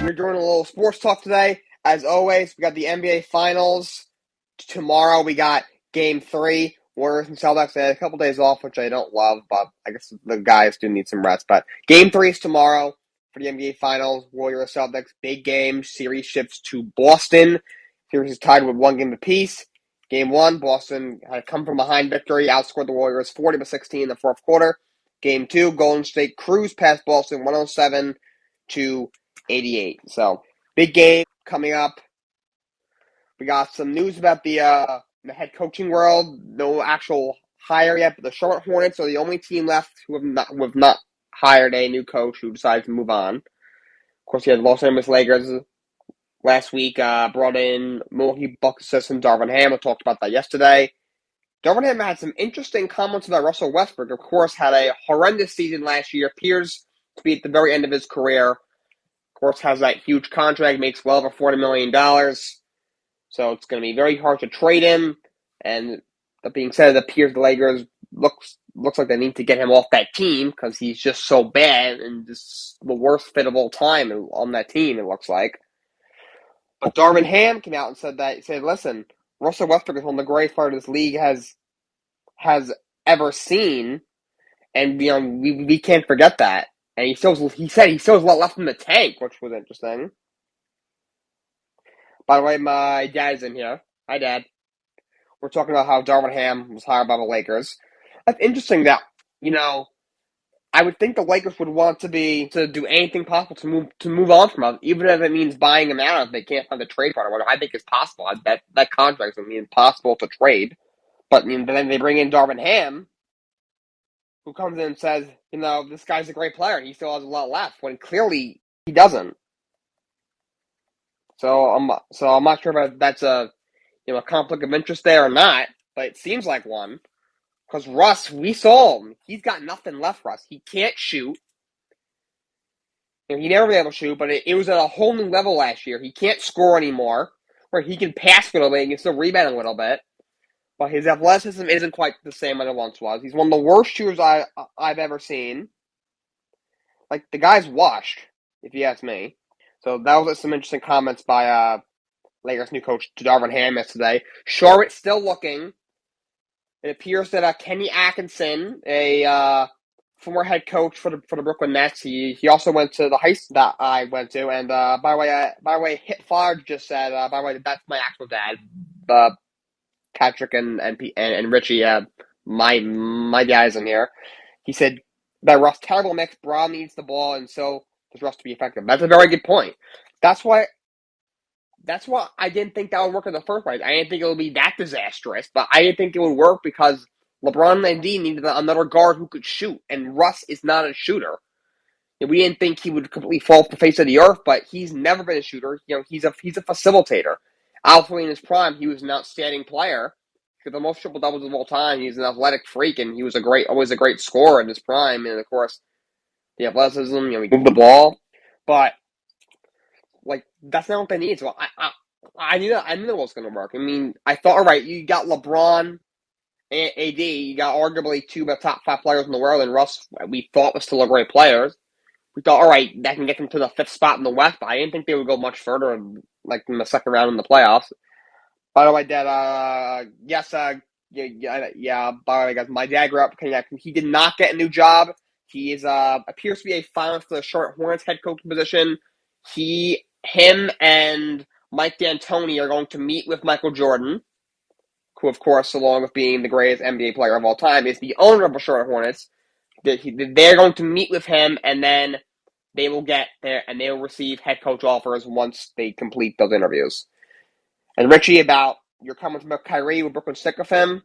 We're doing a little sports talk today. As always, we got the NBA Finals. Tomorrow we got Game 3. Warriors and Celtics. They had a couple days off, which I don't love, but I guess the guys do need some rest. But Game 3 is tomorrow for the NBA Finals. Warriors Celtics, big game. Series shifts to Boston. Series is tied with 1 game apiece. Game 1, Boston had a come-from-behind victory, outscored the Warriors 40-16 in the fourth quarter. Game 2, Golden State cruised past Boston 107-88. So, big game coming up. We got some news about the head coaching world. No actual hire yet, but the Charlotte Hornets are the only team left who have not hired a new coach who decided to move on. Of course, you had the Los Angeles Lakers last week brought in Milwaukee Bucks assistant Darvin Ham. We talked about that yesterday. Darvin Ham had some interesting comments about Russell Westbrook. Of course, had a horrendous season last year. Appears to be at the very end of his career. Of course, has that huge contract, makes well over $40 million. So it's going to be very hard to trade him. And that being said, it appears the Lakers looks like they need to get him off that team because he's just so bad and just the worst fit of all time on that team, it looks like. But Darvin Ham came out and said, listen, Russell Westbrook is one of the greatest players this league has ever seen, and we can't forget that. And he said he still has a lot left in the tank, which was interesting. By the way, my dad's in here. Hi, Dad. We're talking about how Darvin Ham was hired by the Lakers. That's interesting that, I would think the Lakers would want to do anything possible to move on from him, even if it means buying him out if they can't find a trade partner, which I think is possible. I bet that contract is going to be impossible to trade. But then they bring in Darvin Ham, who comes in and says, this guy's a great player and he still has a lot left, when clearly he doesn't. So I'm not sure if that's a conflict of interest there or not, but it seems like one. Because Russ, we saw him. He's got nothing left, Russ. He can't shoot. He never been able to shoot, but it was at a whole new level last year. He can't score anymore, where he can pass a little bit, he can still rebound a little bit. But his athleticism isn't quite the same as it once was. He's one of the worst shooters I've ever seen. Like, the guy's washed, if you ask me. So that was some interesting comments by Lakers new coach Darvin Ham yesterday. Charlotte still looking. It appears that Kenny Atkinson, a former head coach for the Brooklyn Nets, he also went to the high school that I went to. And by the way, Hit Fire just said, by the way, that's my actual dad, Patrick and Richie, my guys in here. He said that Russ terrible mix. Brown needs the ball, and so does Russ to be effective. That's a very good point. That's why I didn't think that would work in the first place. I didn't think it would be that disastrous, but I didn't think it would work because LeBron and D needed another guard who could shoot, and Russ is not a shooter. We didn't think he would completely fall off the face of the earth, but he's never been a shooter. He's a facilitator. Obviously, in his prime, he was an outstanding player. He had the most triple doubles of all time. He's an athletic freak, and he was always a great scorer in his prime. And of course, the athleticism, he moved the ball, but that's not what they need. So I knew that it was going to work. I thought, all right, you got LeBron and AD, you got arguably two of the top 5 players in the world, and Russ, we thought was still a great player. We thought, all right, that can get them to the 5th spot in the West, but I didn't think they would go much further, in the second round in the playoffs. By the way, Dad, yes, by the way, guys, my dad grew up, he did not get a new job. He appears to be a finalist for the Charlotte Hornets head coach position. Him and Mike D'Antoni are going to meet with Michael Jordan, who, of course, along with being the greatest NBA player of all time, is the owner of the Charlotte Hornets. They're going to meet with him, and then they will get there, and they will receive head coach offers once they complete those interviews. And Richie, about your comments about Kyrie, will Brooklyn stick with him?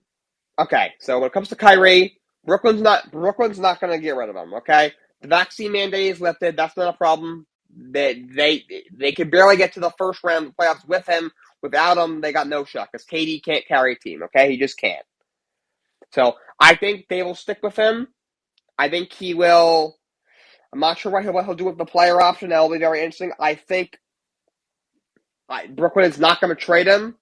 Okay, so when it comes to Kyrie, Brooklyn's not going to get rid of him. Okay, the vaccine mandate is lifted. That's not a problem. They can barely get to the first round of the playoffs with him. Without him, they got no shot because KD can't carry a team. Okay, he just can't. So I think they will stick with him. I think he will. I'm not sure what he'll do with the player option. That'll be very interesting. I think Brooklyn is not going to trade him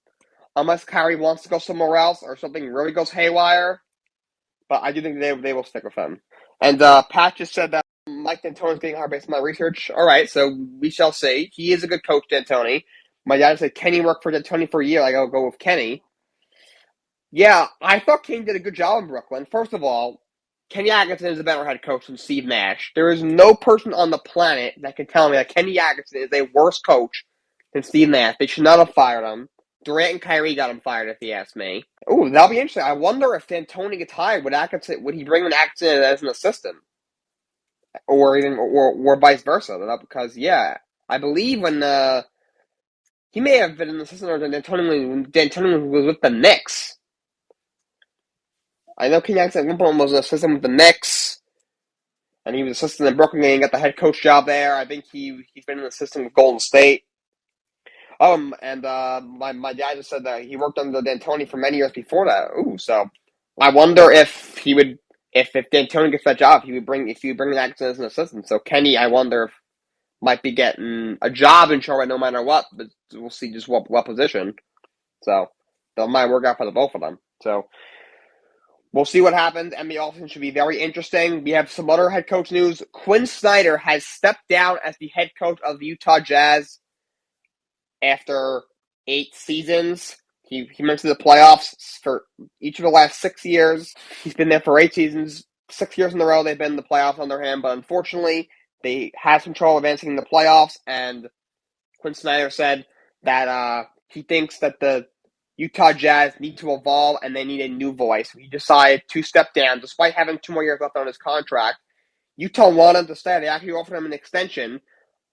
unless Kyrie wants to go somewhere else or something really goes haywire. But I do think they will stick with him. And Pat just said that Mike D'Antoni's getting hired based on my research. All right, so we shall see. He is a good coach, D'Antoni. My dad said Kenny worked for D'Antoni for a year. I'll go with Kenny. Yeah, I thought King did a good job in Brooklyn. First of all, Kenny Atkinson is a better head coach than Steve Nash. There is no person on the planet that can tell me that Kenny Atkinson is a worse coach than Steve Nash. They should not have fired him. Durant and Kyrie got him fired, if you ask me. Ooh, that'll be interesting. I wonder if D'Antoni gets hired, would he bring in Atkinson as an assistant, or vice versa? Because I believe when he may have been an assistant or D'Antoni was with the Knicks. I know Kenny Atkinson at one point was an assistant with the Knicks, and he was assistant in Brooklyn and got the head coach job there. I think he's been an assistant with Golden State. And my dad just said that he worked under D'Antoni for many years before that. Ooh, so I wonder if D'Antoni gets that job, if he would bring Atkinson as an assistant. So Kenny, I wonder if might be getting a job in Charlotte no matter what, but we'll see just what position. So that might work out for the both of them. So we'll see what happens. NBA offseason should be very interesting. We have some other head coach news. Quinn Snyder has stepped down as the head coach of the Utah Jazz after 8 seasons. He went to the playoffs for each of the last 6 years. He's been there for 8 seasons. 6 years in a row they've been in the playoffs under him, but unfortunately they had some trouble advancing in the playoffs, and Quinn Snyder said that he thinks that the Utah Jazz need to evolve and they need a new voice. He decided to step down despite having 2 more years left on his contract. Utah wanted him to stay. They actually offered him an extension,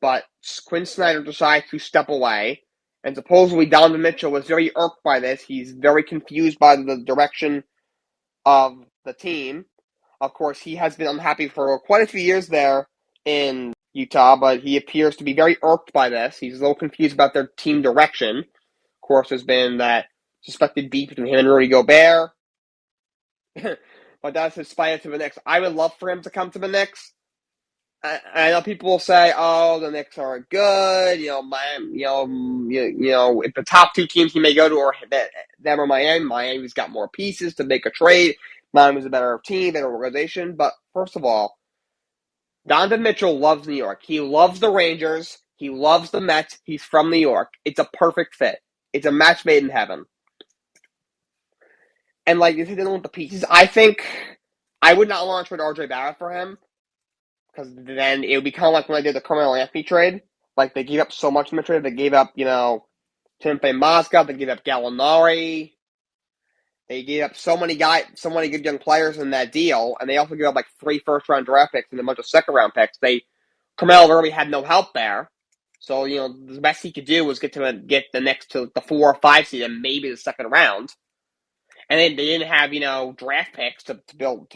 but Quinn Snyder decided to step away. And supposedly Donovan Mitchell was very irked by this. He's very confused by the direction of the team. Of course, he has been unhappy for quite a few years there in Utah, but he appears to be very irked by this. He's a little confused about their team direction. Of course, there's been that suspected beef between him and Rudy Gobert. But that's his spite to the Knicks. I would love for him to come to the Knicks. I know people will say, "Oh, the Knicks aren't good." Miami. If the top 2 teams he may go to are them or Miami. Miami's got more pieces to make a trade. Miami's a better team, better organization. But first of all, Donovan Mitchell loves New York. He loves the Rangers. He loves the Mets. He's from New York. It's a perfect fit. It's a match made in heaven. And if he didn't want the pieces, I think I would not want to trade RJ Barrett for him. Because then it would be kind of like when I did the Carmelo Anthony trade. They gave up so much in the trade. They gave up, Timothy Mozgov. They gave up Gallinari. They gave up so many good young players in that deal. And they also gave up 3 first-round draft picks and a bunch of second-round picks. Carmelo really had no help there. So, the best he could do was get the Knicks to the 4 or 5 seed and maybe the second round. And they didn't have, draft picks to build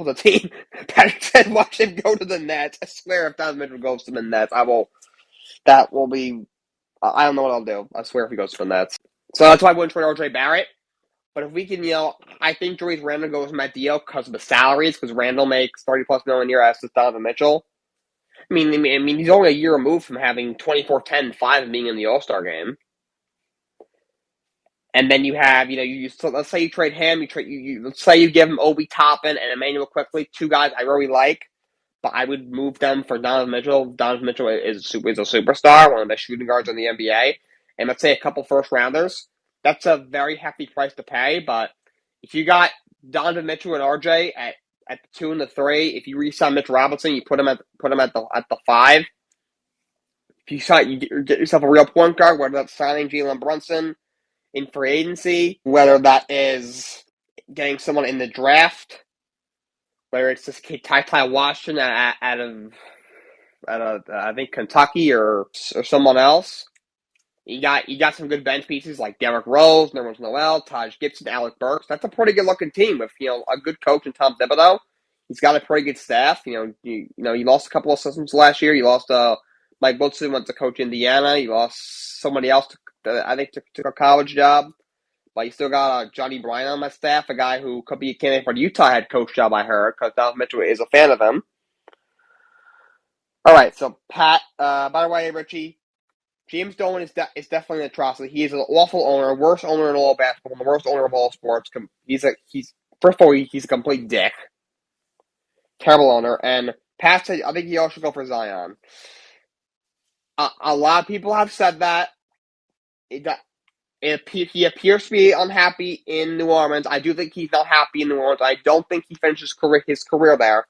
a team. Patrick said, watch him go to the Nets. I swear if Donovan Mitchell goes to the Nets, that will be, I don't know what I'll do. I swear if he goes to the Nets. So that's why I wouldn't trade RJ Barrett. But if we can, I think Julius Randle goes in that deal because of the salaries, because Randle makes $30+ million a year as does Donovan Mitchell. I mean, he's only a year removed from having 24, 10, 5 and being in the All-Star game. And then you have, so let's say you trade him, let's say you give him Obi Toppin and Emmanuel Quickly, 2 guys I really like, but I would move them for Donovan Mitchell. Donovan Mitchell is a superstar, one of the best shooting guards in the NBA. And let's say a couple first-rounders. That's a very hefty price to pay, but if you got Donovan Mitchell and RJ at the 2 and the 3, if you re-sign Mitch Robinson, you put him at the 5. If you get yourself a real point guard, whether that's signing Jalen Brunson in free agency, whether that is getting someone in the draft, whether it's this kid Ty Washington out of I think Kentucky or someone else. You got some good bench pieces like Derrick Rose, Nerlens Noel, Taj Gibson, Alec Burks. That's a pretty good looking team with a good coach in Tom Thibodeau. He's got a pretty good staff. You lost a couple of systems last year. You lost Mike Woodson went to coach Indiana. You lost somebody else I think took a college job. But you still got Johnny Bryant on my staff, a guy who could be a candidate for the Utah head coach job, I heard, because Donovan Mitchell is a fan of him. All right, so Pat, by the way, Richie, James Dolan is definitely an atrocity. He is an awful owner, worst owner in all basketball, and the worst owner of all sports. First of all, he's a complete dick. Terrible owner. And Pat said, I think he also should go for Zion. A lot of people have said that. He appears to be unhappy in New Orleans. I do think he's not happy in New Orleans. I don't think he finishes his career there.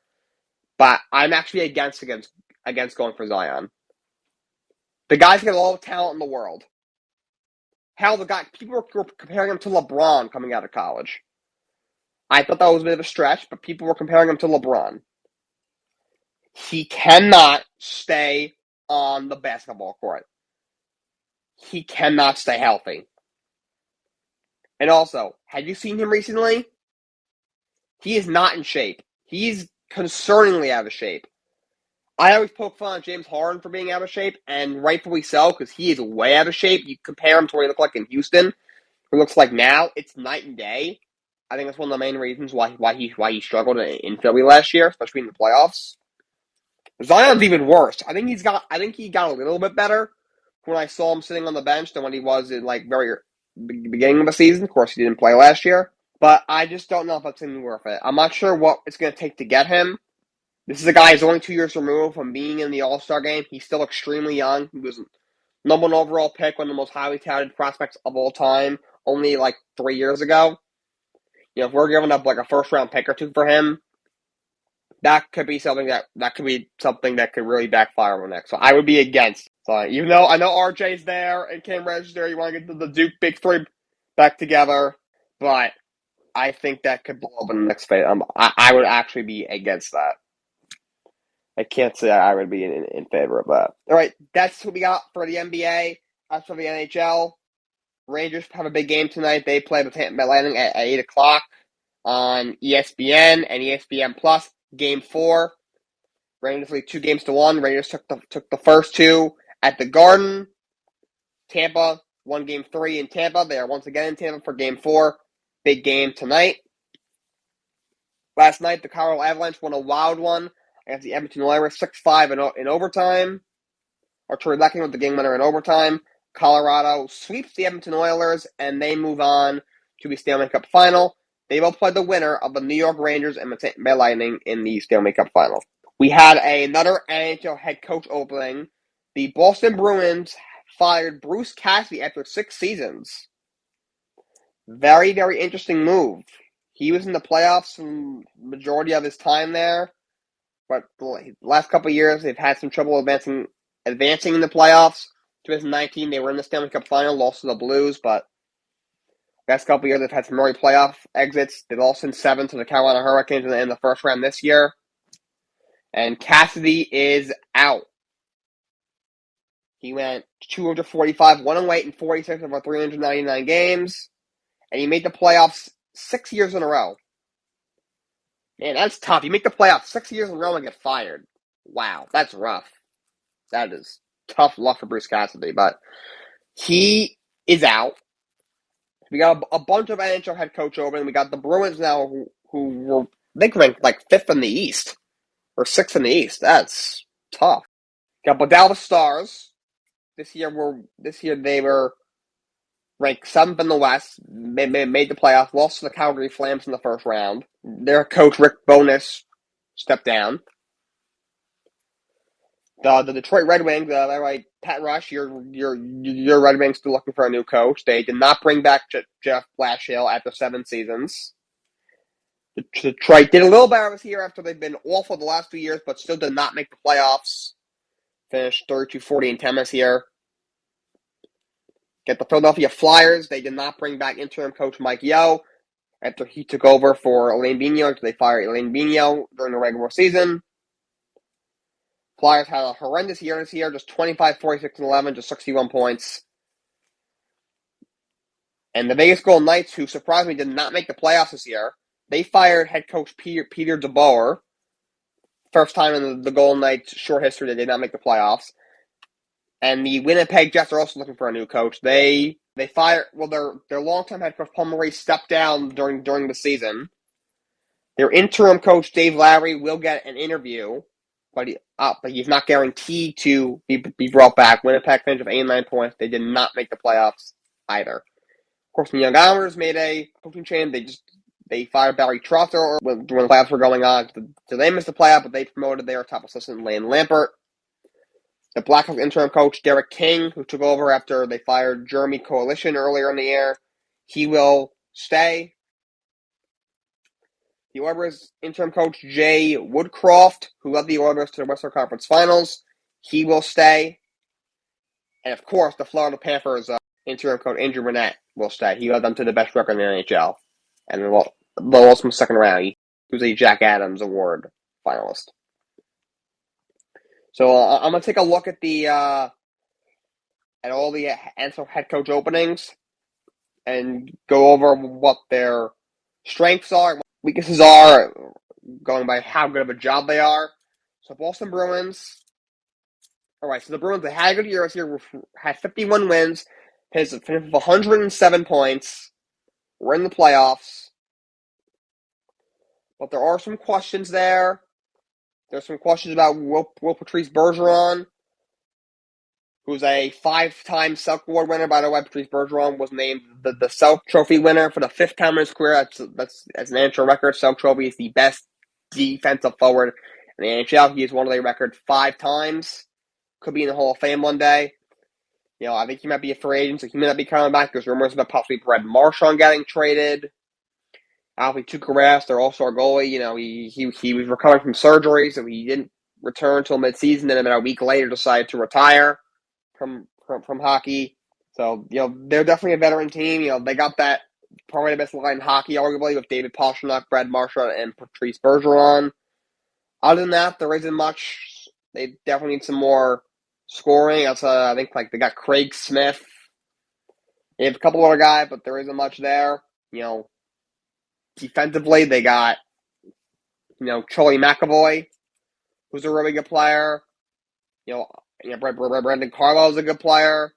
But I'm actually against going for Zion. The guy's got all the talent in the world. Hell, people were comparing him to LeBron coming out of college. I thought that was a bit of a stretch, but people were comparing him to LeBron. He cannot stay on the basketball court. He cannot stay healthy. And also, have you seen him recently? He is not in shape. He's concerningly out of shape. I always poke fun at James Harden for being out of shape, and rightfully so, because he is way out of shape. You compare him to what he looked like in Houston, who looks like now, it's night and day. I think that's one of the main reasons why he struggled in Philly last year, especially in the playoffs. Zion's even worse. I think he got a little bit better when I saw him sitting on the bench than when he was in very beginning of the season. Of course, he didn't play last year, but I just don't know if it's going to be worth it. I'm not sure what it's going to take to get him. This is a guy who's only 2 years removed from being in the All-Star game. He's still extremely young. He was number one overall pick, one of the most highly touted prospects of all time, only 3 years ago. If we're giving up a first-round pick or two for him, that could be something that could really backfire on next. So I would be against. So even though I know RJ's there and Cam Reddish there, you want to get the Duke Big Three back together, but I think that could blow up in the next phase. I would actually be against that. I can't say I would be in favor of that. All right, that's what we got for the NBA. As for the NHL, Rangers have a big game tonight. They play the Tampa Bay Lightning at 8 o'clock on ESPN and ESPN Plus. Game 4. Rangers lead 2-1. Rangers took the first two at the Garden. Tampa won Game 3 in Tampa. They are once again in Tampa for Game 4. Big game tonight. Last night, the Colorado Avalanche won a wild one against the Edmonton Oilers, 6-5 in overtime. Arturi Lekkinen with the game winner in overtime. Colorado sweeps the Edmonton Oilers, and they move on to the Stanley Cup Final. They will play the winner of the New York Rangers and the Tampa Bay Lightning in the Stanley Cup Final. We had another NHL head coach opening. The Boston Bruins fired Bruce Cassidy after 6 seasons. Very, very interesting move. He was in the playoffs the majority of his time there, but the last couple of years they've had some trouble advancing in the playoffs. 2019 they were in the Stanley Cup Final, lost to the Blues, but last couple of years they've had some early playoff exits. They've lost in 7 to the Carolina Hurricanes in the first round this year. And Cassidy is out. He went 245, 108, and 46 over 399 games. And he made the playoffs 6 years in a row. Man, that's tough. You make the playoffs 6 years in a row and get fired. Wow, that's rough. That is tough luck for Bruce Cassidy. But he is out. We got a bunch of NHL head coach opening. We got the Bruins now who were, I think, ranked 5th in the East. Or 6th in the East. That's tough. Got the Dallas Stars. This year they were ranked 7th in the West. Made the playoffs. Lost to the Calgary Flames in the first round. Their coach Rick Bowness stepped down. The Detroit Red Wings. Pat Rush. Your Red Wings still looking for a new coach. They did not bring back Jeff Blashill after 7 seasons. Detroit did a little better this year after they've been awful the last 2 years, but still did not make the playoffs. Finished 32-40-10 this year. Get the Philadelphia Flyers. They did not bring back interim coach Mike Yeo after he took over for Alain Vigneault after they fired Alain Vigneault during the regular season. Flyers had a horrendous year this year, just 25, 46, and 11, just 61 points. And the Vegas Golden Knights, who surprisingly did not make the playoffs this year, they fired head coach Peter DeBoer. First time in the Golden Knights' short history they did not make the playoffs. And the Winnipeg Jets are also looking for a new coach. They fired their longtime head coach Paul Maurice stepped down during the season. Their interim coach Dave Lowry will get an interview, but he's not guaranteed to be brought back. Winnipeg finished with 89 points. They did not make the playoffs either. Of course, the Young Islanders made a coaching change. they fired Barry Trotzer when the playoffs were going on. So they missed the playoff, but they promoted their top assistant, Lane Lampert. The Blackhawks interim coach, Derek King, who took over after they fired Jeremy Coalition earlier in the year, he will stay. The Oilers interim coach, Jay Woodcroft, who led the Oilers to the Western Conference Finals, he will stay. And, of course, the Florida Panthers interim coach, Andrew Brunette, will stay. He led them to the best record in the NHL. And they'll lost from second round. He was a Jack Adams Award finalist. So I'm going to take a look at at all the NFL head coach openings and go over what their strengths are, what weaknesses are, going by how good of a job they are. So Boston Bruins. All right, so the Bruins, they had a good year this year, had 51 wins, finished with 107 points. We're in the playoffs. But there are some questions there. There's some questions about Will Patrice Bergeron, who's a 5-time Selke Award winner. By the way, Patrice Bergeron was named the Selke Trophy winner for the 5th time in his career. That's an NHL record. Selke Trophy is the best defensive forward in the NHL. He has won the record 5 times. Could be in the Hall of Fame one day. I think he might be a free agent, so he may not be coming back. There's rumors about possibly Brad Marchand getting traded. Alfie Tuukka, they're also our goalie. He was recovering from surgery, so he didn't return until midseason. Then about a week later, decided to retire from hockey. So they're definitely a veteran team. They got that probably the best line in hockey, arguably, with David Pastrnak, Brad Marchand, and Patrice Bergeron. Other than that, there isn't much. They definitely need some more scoring. I think they got Craig Smith. They have a couple other guys, but there isn't much there. Defensively, they got Charlie McAvoy, who's a really good player. Brendan Carlisle is a good player.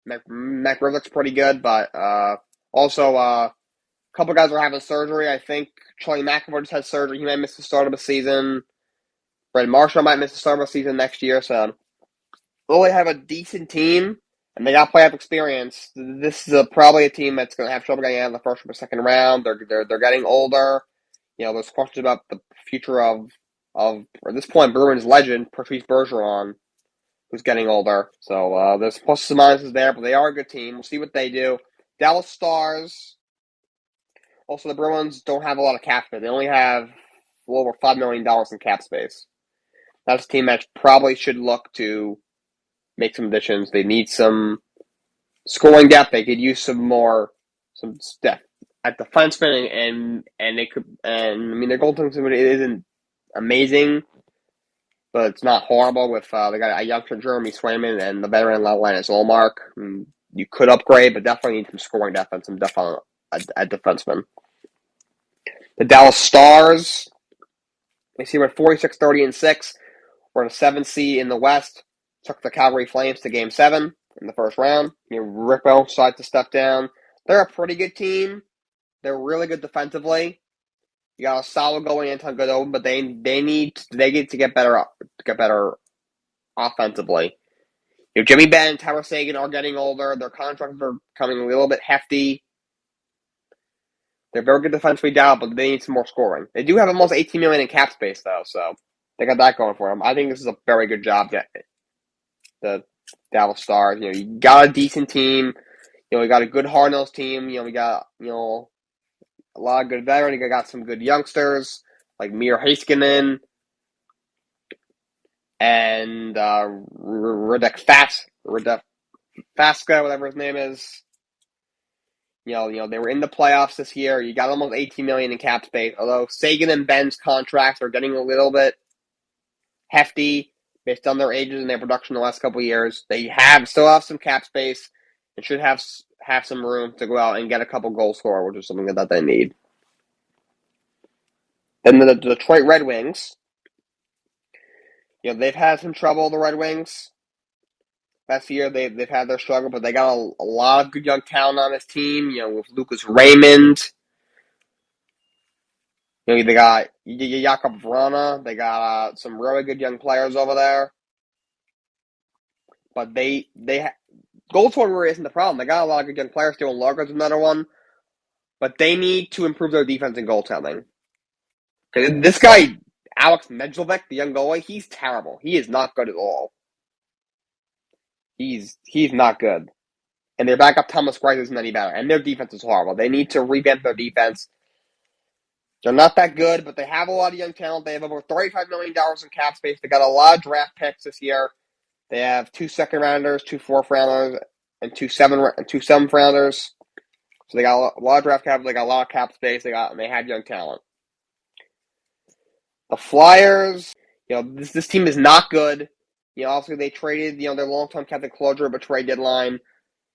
Mac Rivlick's pretty good, but also a couple guys are having surgery. I think Charlie McAvoy just had surgery. He might miss the start of the season. Brad Marchand might miss the start of the season next year. So they have a decent team, and they got playoff experience. This is probably a team that's going to have trouble getting out of the first or second round. They're getting older. There's questions about the future of at this point, Bruins legend Patrice Bergeron, who's getting older. So there's pluses and minuses there, but they are a good team. We'll see what they do. Dallas Stars. Also, the Bruins don't have a lot of cap space. They only have a little over $5 million in cap space. That's a team that probably should look to make some additions. They need some scoring depth. They could use some depth at defenseman, and they could. And I mean, their goaltending isn't amazing, but it's not horrible. With they got a youngster Jeremy Swayman and the veteran Linus Ullmark. You could upgrade, but definitely need some scoring depth and some depth at defenseman. The Dallas Stars. They see we're at 46-30-6. We're in a 7th seed in the West. Took the Calgary Flames to Game 7 in the first round. Rick Bell decided to step down. They're a pretty good team. They're really good defensively. You got a solid goalie, Anton Godot, but they need to get better offensively. Jimmy Benn and Tyler Seguin are getting older. Their contracts are becoming a little bit hefty. They're very good defensively down, but they need some more scoring. They do have almost $18 million in cap space, though, so they got that going for them. I think this is a very good job. The Dallas Stars. You got a decent team. We got a good hard-nosed team. We got a lot of good veterans. You got some good youngsters like Mir Heiskanen and Radek Faska, whatever his name is. They were in the playoffs this year. You got almost $18 million in cap space. Although Sagan and Ben's contracts are getting a little bit hefty based on their ages and their production the last couple of years. They still have some cap space and should have some room to go out and get a couple goal scorer, which is something that they need. Then the Detroit Red Wings. They've had some trouble, the Red Wings. Last year, they've had their struggle, but they got a lot of good young talent on this team. With Lucas Raymond. They got Jakob Vrana. They got some really good young players over there. But goal scoring isn't the problem. They got a lot of good young players. Dylan Larker's another one. but they need to improve their defense and goaltending. This guy, Alex Medvedev, the young goalie, he's terrible. He is not good at all. He's not good. And their backup Thomas Greiss isn't any better. And their defense is horrible. They need to revamp their defense. They're not that good, but they have a lot of young talent. They have over $35 million in cap space. They got a lot of draft picks this year. They have 2 second-rounders, 2 fourth-rounders, and 2 seventh-rounders. So they got a lot of draft capital. They got a lot of cap space. They have young talent. The Flyers, this team is not good. Obviously they traded, their long-term captain closure of a trade deadline.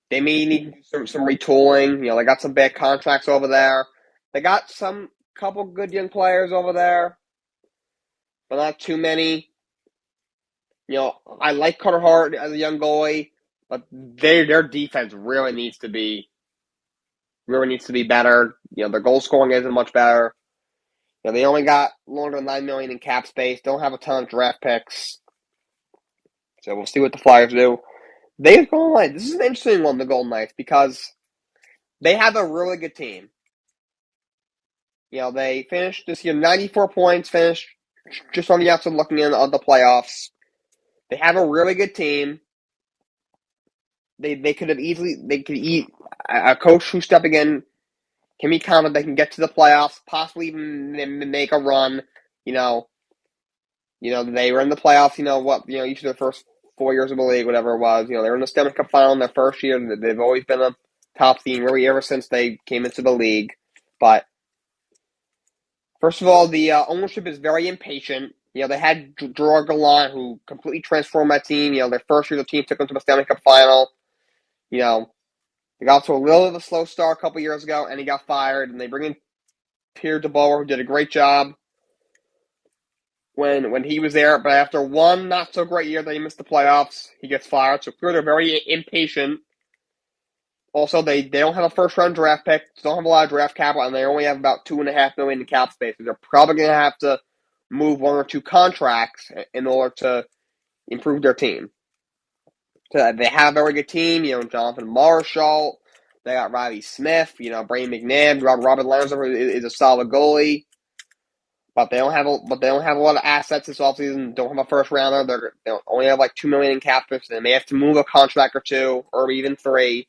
They may need some retooling. They got some bad contracts over there. They got some couple good young players over there, but not too many. I like Carter Hart as a young goalie, but their defense really needs to be better. Their goal scoring isn't much better. They only got longer than $9 million in cap space. Don't have a ton of draft picks. So we'll see what the Flyers do. This is an interesting one, the Golden Knights, because they have a really good team. They finished this year 94 points, finished just on the outside looking in on the playoffs. They have a really good team. They could eat a coach who's stepping in can be confident they can get to the playoffs, possibly even make a run. They were in the playoffs. Each of their first 4 years of the league, whatever it was. They were in the Stanley Cup final in their first year. They've always been a top team, really, ever since they came into the league. But first of all, the ownership is very impatient. They had Gerard Gallant, who completely transformed that team. Their first year, the team took them to the Stanley Cup final. They got off to a little bit of a slow start a couple years ago, and he got fired. And they bring in Pierre DeBoer, who did a great job when he was there. But after one not so great year that he missed the playoffs, he gets fired. So clearly they're very impatient. Also, they don't have a first-round draft pick, don't have a lot of draft capital, and they only have about $2.5 million in cap space. So they're probably going to have to move 1 or 2 contracts in order to improve their team. So they have a very good team. Jonathan Marshall. They got Riley Smith. Brady McNabb. Robert Lansdowne is a solid goalie. But they don't have a lot of assets this offseason. Don't have a first rounder. They only have like $2 million in cap space. They may have to move a contract or 2, or even 3.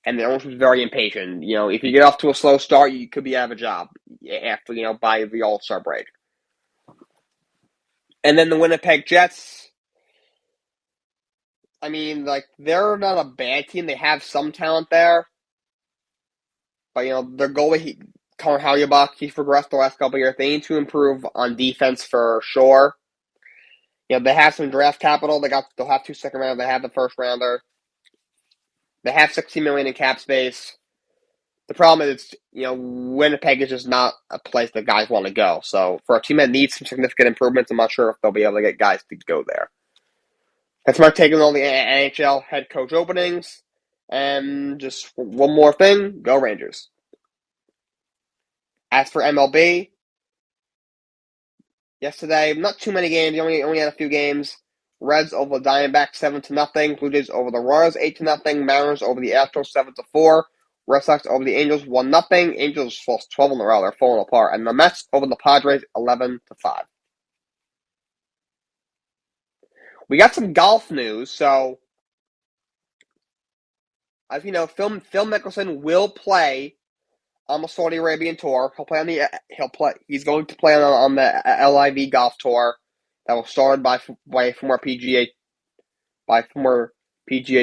And the ownership is very impatient. If you get off to a slow start, you could be out of a job after by the All-Star break. And then the Winnipeg Jets. They're not a bad team. They have some talent there. But, their goalie, Connor Hellebuyck, he's progressed the last couple of years. They need to improve on defense for sure. They have some draft capital. They'll have 2 second rounders. They have the first rounder. They have $60 million in cap space. The problem is, Winnipeg is just not a place that guys want to go. So for a team that needs some significant improvements, I'm not sure if they'll be able to get guys to go there. That's my take on all the NHL head coach openings. And just one more thing, go Rangers. As for MLB, yesterday, not too many games. You only had a few games. Reds over the Diamondbacks 7-0. Blue Jays over the Royals 8-0. Mariners over the Astros 7-4. Red Sox over the Angels 1-0. Angels lost 12 in a row. They're falling apart. And the Mets over the Padres 11-5. We got some golf news. So, as you know, Phil Mickelson will play on the Saudi Arabian tour. He's going to play on the LIV golf tour that was started by former PGA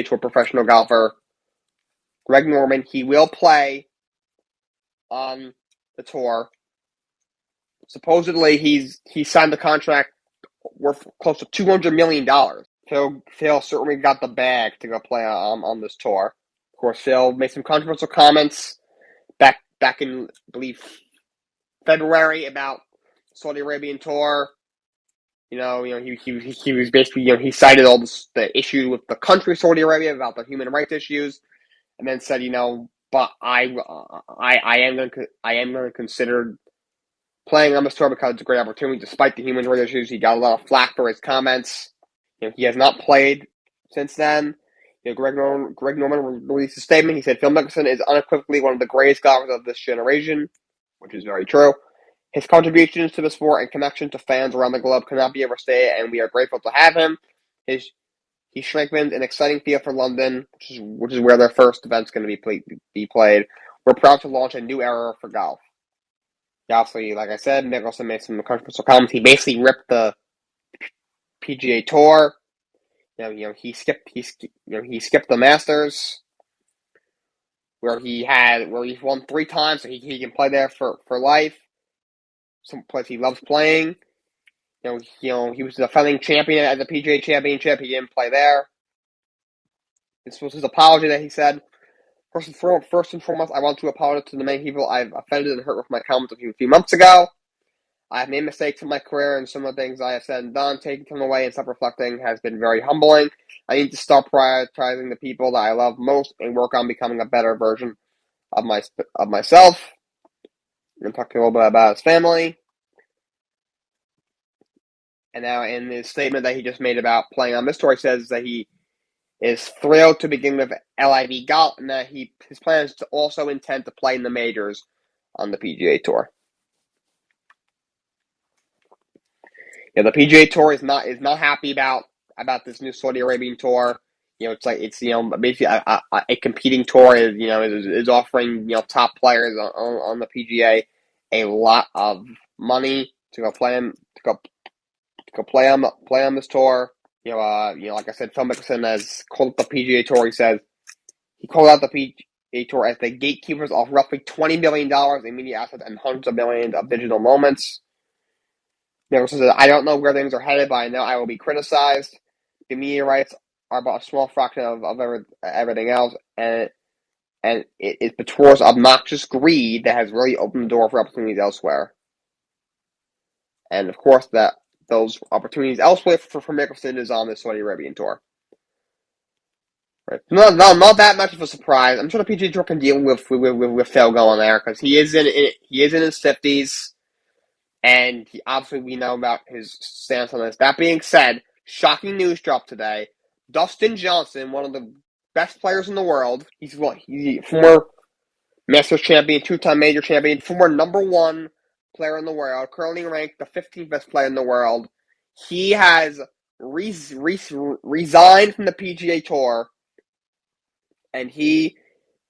Tour professional golfer Greg Norman. He will play on the tour. Supposedly, he signed the contract worth close to $200 million. Phil certainly got the bag to go play on this tour. Of course, Phil made some controversial comments back in, I believe, February about Saudi Arabian tour. He was basically, he cited all the issue with the country Saudi Arabia about the human rights issues, and then said, but I am going to consider playing on this tour because it's a great opportunity. Despite the human rights issues, he got a lot of flack for his comments. He has not played since then. Greg Norman released a statement. He said, Phil Mickelson is unequivocally one of the greatest golfers of this generation, which is very true. His contributions to the sport and connection to fans around the globe cannot be overstated, and we are grateful to have him. He strengthened an exciting field for London, which is where their first event's going to be played. We're proud to launch a new era for golf. Obviously, like I said, Mickelson made some controversial comments. He basically ripped the PGA Tour. He skipped the Masters, where he won 3 times, so he can play there for life. Some place he loves playing. He was the defending champion at the PGA Championship. He didn't play there. This was his apology that he said. First and foremost, I want to apologize to the many people I've offended and hurt with my comments a few months ago. I have made mistakes in my career, and some of the things I have said and done, taking them away and self-reflecting, has been very humbling. I need to stop prioritizing the people that I love most and work on becoming a better version of myself. And talk a little bit about his family. And now in his statement that he just made about playing on this tour, he says that he is thrilled to begin with LIV Golf, and that his plan is to also intend to play in the majors on the PGA Tour. The PGA Tour is not happy about this new Saudi Arabian tour. It's basically a competing tour is offering top players on the PGA a lot of money to go play on this tour. Like I said, Phil Mickelson has called the PGA Tour. He says he called out the PGA Tour as the gatekeepers of roughly $20 billion in media assets and hundreds of millions of digital moments. Mickelson says, I don't know where things are headed, but I know I will be criticized. The media rights are about a small fraction of everything else, and it's the tour's obnoxious greed that has really opened the door for opportunities elsewhere. And of course, that those opportunities elsewhere for Mickelson is on the Saudi Arabian tour. Right. Not that much of a surprise. I'm sure the PGA Tour can deal with Phil going there because he is in his 50s. And obviously, we know about his stance on this. That being said, shocking news dropped today. Dustin Johnson, one of the best players in the world, he's a former Masters champion, 2-time major champion, former number 1 player in the world, currently ranked the 15th best player in the world. He has resigned from the PGA Tour, and he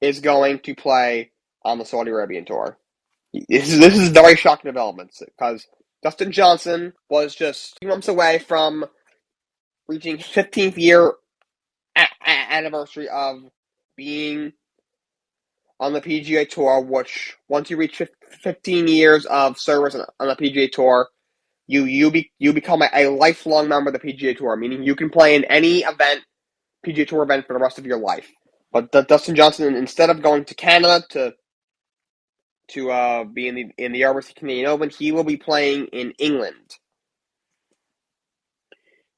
is going to play on the Saudi Arabian Tour. This is very shocking developments because Dustin Johnson was just 2 months away from reaching 15th year anniversary of being on the PGA Tour, which once you reach 15 years of service on the PGA Tour, you become a lifelong member of the PGA Tour, meaning you can play in any PGA Tour event for the rest of your life. But Dustin Johnson, instead of going to Canada to be in the RBC Canadian Open, he will be playing in England.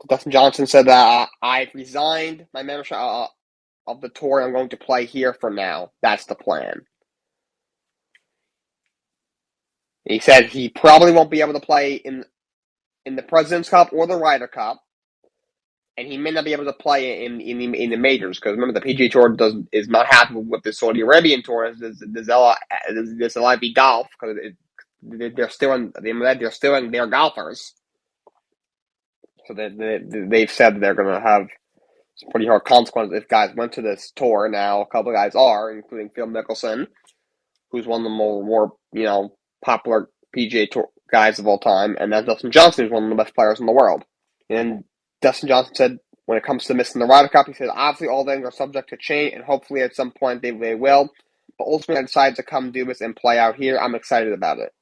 Dustin Johnson said that I've resigned my membership of the tour, and I'm going to play here for now. That's the plan. He said he probably won't be able to play in the President's Cup or the Ryder Cup, and he may not be able to play in the majors because remember the PGA Tour is not happy with the Saudi Arabian Tour, this LIV Golf, because they're still their golfers. So they've said that they're going to have some pretty hard consequences if guys went to this tour. Now a couple of guys are, including Phil Mickelson, who's one of the more popular PGA Tour guys of all time, and then Dustin Johnson, who's one of the best players in the world. And Dustin Johnson said, when it comes to missing the Ryder Cup, he said, obviously all things are subject to change, and hopefully at some point they will. But ultimately, I decided to come do this and play out here. I'm excited about it.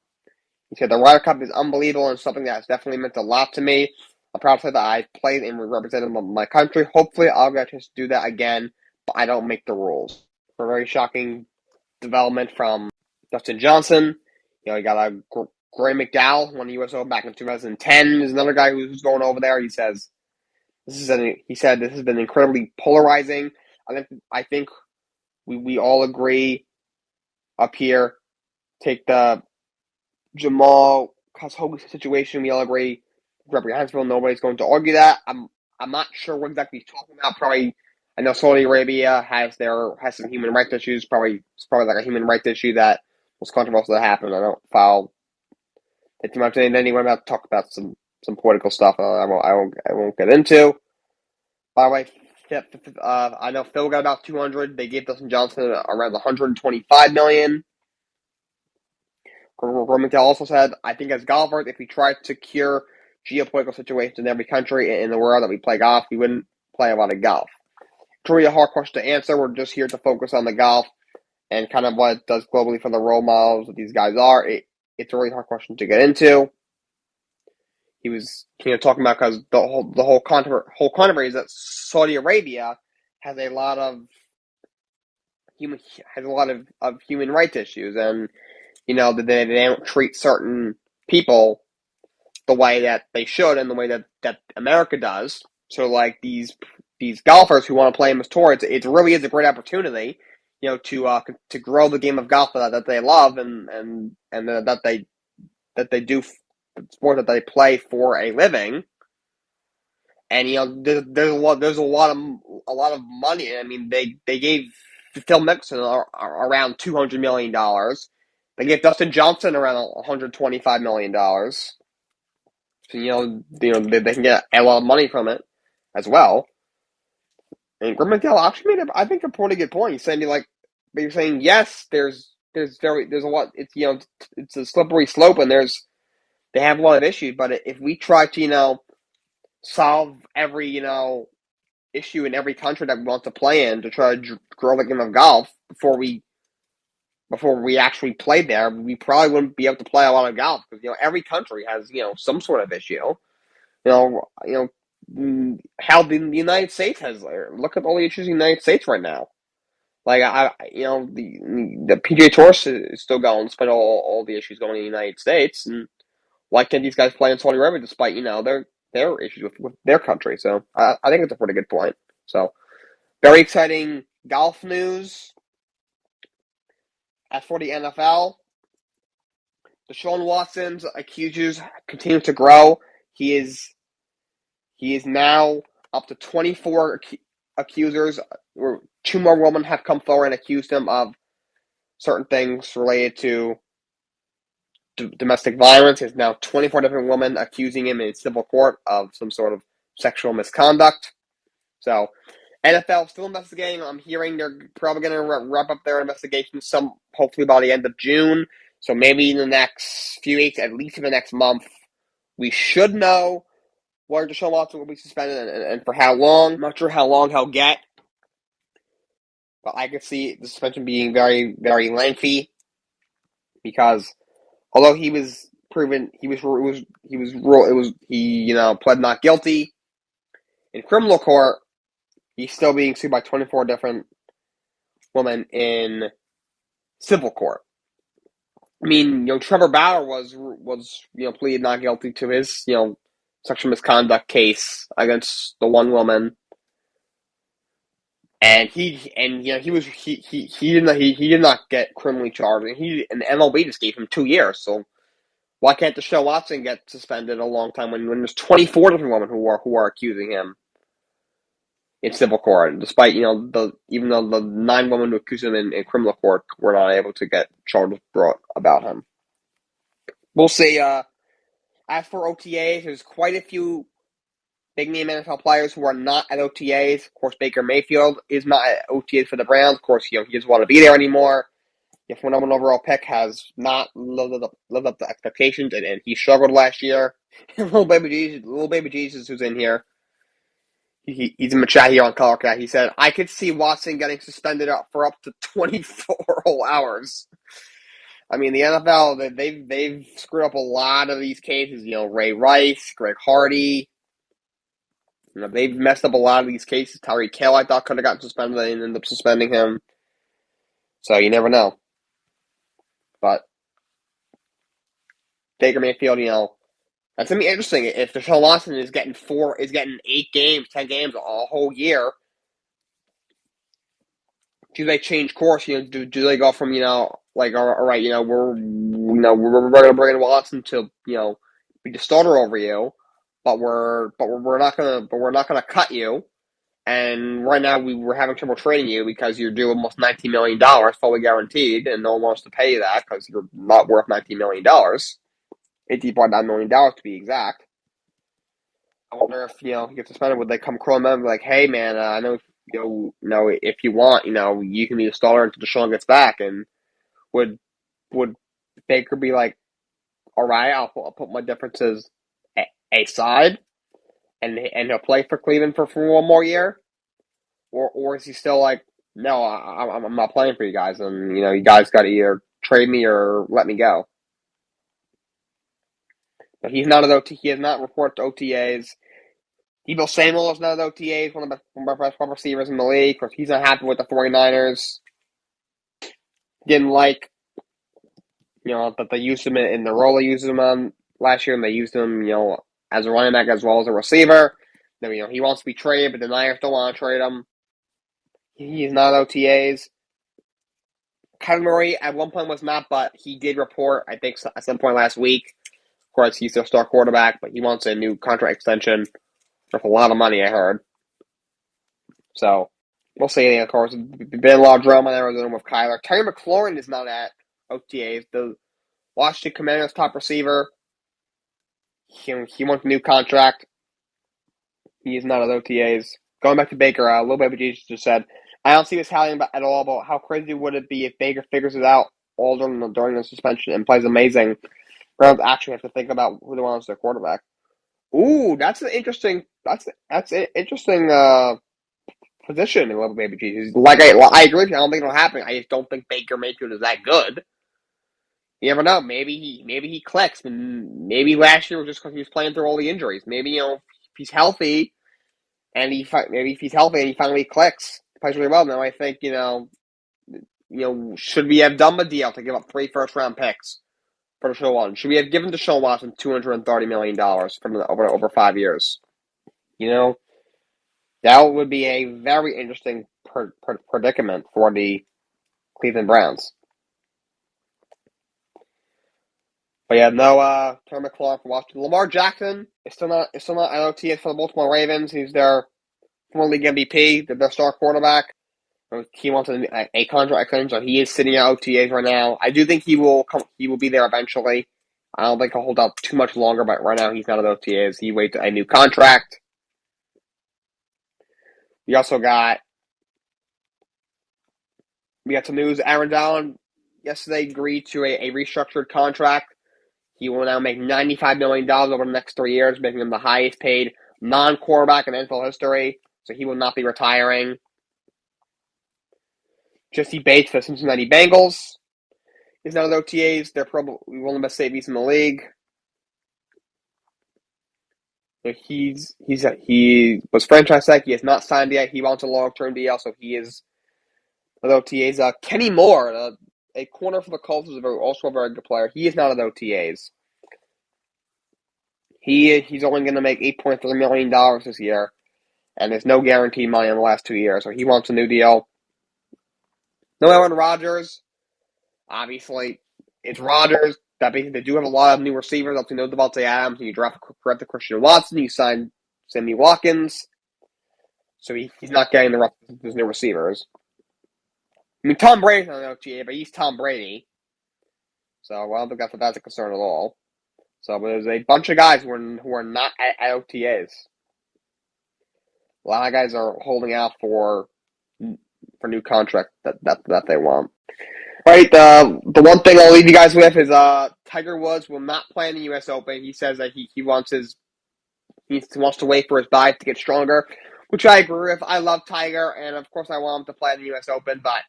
He said, the Ryder Cup is unbelievable and something that has definitely meant a lot to me. I'm proud to say that I played and represented my country. Hopefully, I'll get a chance to do that again, but I don't make the rules. A very shocking development from Dustin Johnson. You got Gray McDowell, won the U.S. Open back in 2010. There's another guy who's going over there. He said this has been incredibly polarizing. I think we all agree up here. Take the Jamal Khashoggi situation. We all agree reprehensible. Nobody's going to argue that. I'm not sure what exactly he's talking about. Probably I know Saudi Arabia has some human rights issues. It's probably like a human rights issue that was controversial that happened. I don't follow it too much. And then we're about to talk about some political stuff. I won't get into. By the way, I know Phil got about 200. They gave Dustin Johnson around 125 million. Romantel also said, I think as golfers, if we tried to cure geopolitical situations in every country in the world that we play golf, we wouldn't play a lot of golf. It's really a hard question to answer. We're just here to focus on the golf and kind of what it does globally for the role models that these guys are. It's a really hard question to get into. He was talking about because the whole controversy is that Saudi Arabia has a lot of human rights issues, and that they don't treat certain people the way that they should and the way that America does. So like these golfers who want to play in this tour, it really is a great opportunity, to grow the game of golf that they love and that they do the sport that they play for a living. And there's a lot of money. I mean, they gave Phil Mickelson around $200 million. They gave Dustin Johnson around $125 million. So they can get a lot of money from it as well. And Grim McDowell actually made I think a pretty good point. He's saying you're saying yes, there's a lot. It's a slippery slope, and they have a lot of issues. But if we try to solve every issue in every country that we want to play in to try to grow the game of golf before we actually play there, we probably wouldn't be able to play a lot of golf because every country has some sort of issue. How the United States has. Look at all the issues in the United States right now. Like the PGA Tour is still going despite all the issues going in the United States, and why can't these guys play in Saudi Arabia despite their issues with their country? So I think it's a pretty good point. So very exciting golf news. As for the NFL, Deshaun Watson's accusers continue to grow. He is now up to 24 accusers. Two more women have come forward and accused him of certain things related to domestic violence. There's now 24 different women accusing him in civil court of some sort of sexual misconduct. So, NFL still investigating. I'm hearing they're probably going to wrap up their investigation hopefully by the end of June. So maybe in the next few weeks, at least in the next month, we should know whether Deshaun Watson will be suspended and for how long. I'm not sure how long he'll get, but I could see the suspension being very, very lengthy because although he was proven he pled not guilty in criminal court, he's still being sued by 24 different women in civil court. I mean, Trevor Bauer was pleaded not guilty to his sexual misconduct case against the one woman, and he did not get criminally charged, and the MLB just gave him 2 years. So why can't Deshaun Watson get suspended a long time when there's 24 different women who are accusing him in civil court, despite even though the 9 women who accused him in criminal court were not able to get charges brought about him. We'll see. As for OTAs, there's quite a few big name NFL players who are not at OTAs. Of course, Baker Mayfield is not at OTAs for the Browns. Of course, he doesn't want to be there anymore. The number 1 overall pick has not lived up to expectations, and he struggled last year. little baby Jesus, who's in here. He's in the chat here on ColorCat. He said, I could see Watson getting suspended for up to 24 whole hours. I mean, the NFL, they've screwed up a lot of these cases. Ray Rice, Greg Hardy. They've messed up a lot of these cases. Tyreek Hill, I thought, could have gotten suspended. They ended up suspending him. So you never know. But Baker Mayfield, that's going to be interesting. If Deshaun Watson is getting 8 games, 10 games a whole year, do they change course? Do they go from all right, we're going to bring in Watson to be the starter over you, but we're not gonna cut you, And right now we're having trouble trading you because you're due almost $19 million fully guaranteed, and no one wants to pay you that because you're not worth $19 million. $18.9 million to be exact. I wonder if, he gets suspended, would they come crawling up and be like, hey, man, I know, if you want, you can be the starter until Deshaun gets back. And would Baker be like, all right, I'll put my differences aside, and he'll play for Cleveland for one more year? Or is he still like, no, I'm not playing for you guys, and, you guys got to either trade me or let me go? But he's not an OT. He has not reported to OTAs. Debo Samuel is not an OTAs, one of the best wide receivers in the league. Of course, he's not happy with the 49ers. Didn't like, that they used him in the role they used him on last year, and they used him, as a running back as well as a receiver. Then, he wants to be traded, but the Niners don't want to trade him. He's not OTAs. Kyler Murray at one point was not, but he did report, I think, at some point last week. Of course, he's still star quarterback, but he wants a new contract extension with a lot of money, I heard. So, we'll see. Of course, there's been a lot of drama in Arizona with Kyler. Terry McLaurin is not at OTAs. The Washington Commanders' top receiver. He wants a new contract. He is not at OTAs. Going back to Baker, a little bit what Jesus just said. I don't see this happening at all, but how crazy would it be if Baker figures it out all during the suspension and plays amazing? Browns actually have to think about who they want as their quarterback. Ooh, that's an interesting. That's an interesting position in Little Baby Jesus. Like I agree with you. I don't think it'll happen. I just don't think Baker Mayfield is that good. You never know. Maybe he clicks. Maybe last year was just because he was playing through all the injuries. Maybe if he's healthy and he finally clicks, plays really well. Now I think should we have done the deal to give up 3 first-round picks for Deshaun Watson? Should we have given Deshaun Watson $230 million over 5 years? That would be a very interesting predicament for the Cleveland Browns. But yeah, no Terry McLaurin for Washington. Lamar Jackson is still not an OTA for the Baltimore Ravens. He's their former league MVP, their star quarterback. He wants a contract extension, so he is sitting out OTAs right now. I do think he will be there eventually. I don't think he'll hold out too much longer, but right now he's not at OTAs. He waits a new contract. We got some news. Aaron Donald yesterday agreed to a restructured contract. He will now make $95 million over the next 3 years, making him the highest paid non-quarterback in NFL history. So he will not be retiring. Jesse Bates for the Cincinnati Bengals is now at OTAs. They're probably one of the best safeties in the league. He was franchise tag. He has not signed yet. He wants a long-term deal, so he is at OTAs. Kenny Moore, a corner for the Colts, is also a very good player. He is not at OTAs. He's only going to make $8.3 million this year, and there's no guaranteed money in the last 2 years, so he wants a new deal. No Aaron Rodgers. Obviously, it's Rodgers. That means they do have a lot of new receivers. Obviously, no Devontae Adams. You draft the Christian Watson. You sign Sammy Watkins. So he's not getting the rest of his new receivers. I mean, Tom Brady's not an OTA, but he's Tom Brady. So I don't think that's a concern at all. So but there's a bunch of guys who are not at OTAs. A lot of guys are holding out for new contracts that they want. All right, the one thing I'll leave you guys with is Tiger Woods will not play in the U.S. Open. He says that he wants to wait for his body to get stronger, which I agree with. I love Tiger, and of course I want him to play in the U.S. Open, but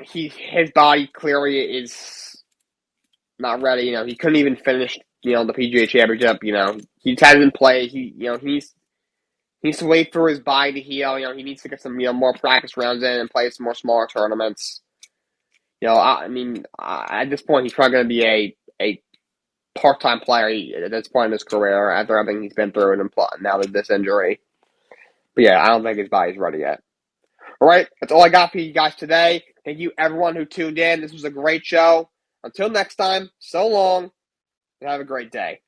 his body clearly is not ready. He couldn't even finish the PGA Championship. He hasn't played. He needs to wait for his body to heal. He needs to get some more practice rounds in and play some more smaller tournaments. At this point, he's probably going to be a part-time player at this point in his career after everything he's been through and now with this injury. But yeah, I don't think his body's ready yet. All right, that's all I got for you guys today. Thank you, everyone who tuned in. This was a great show. Until next time, so long, and have a great day.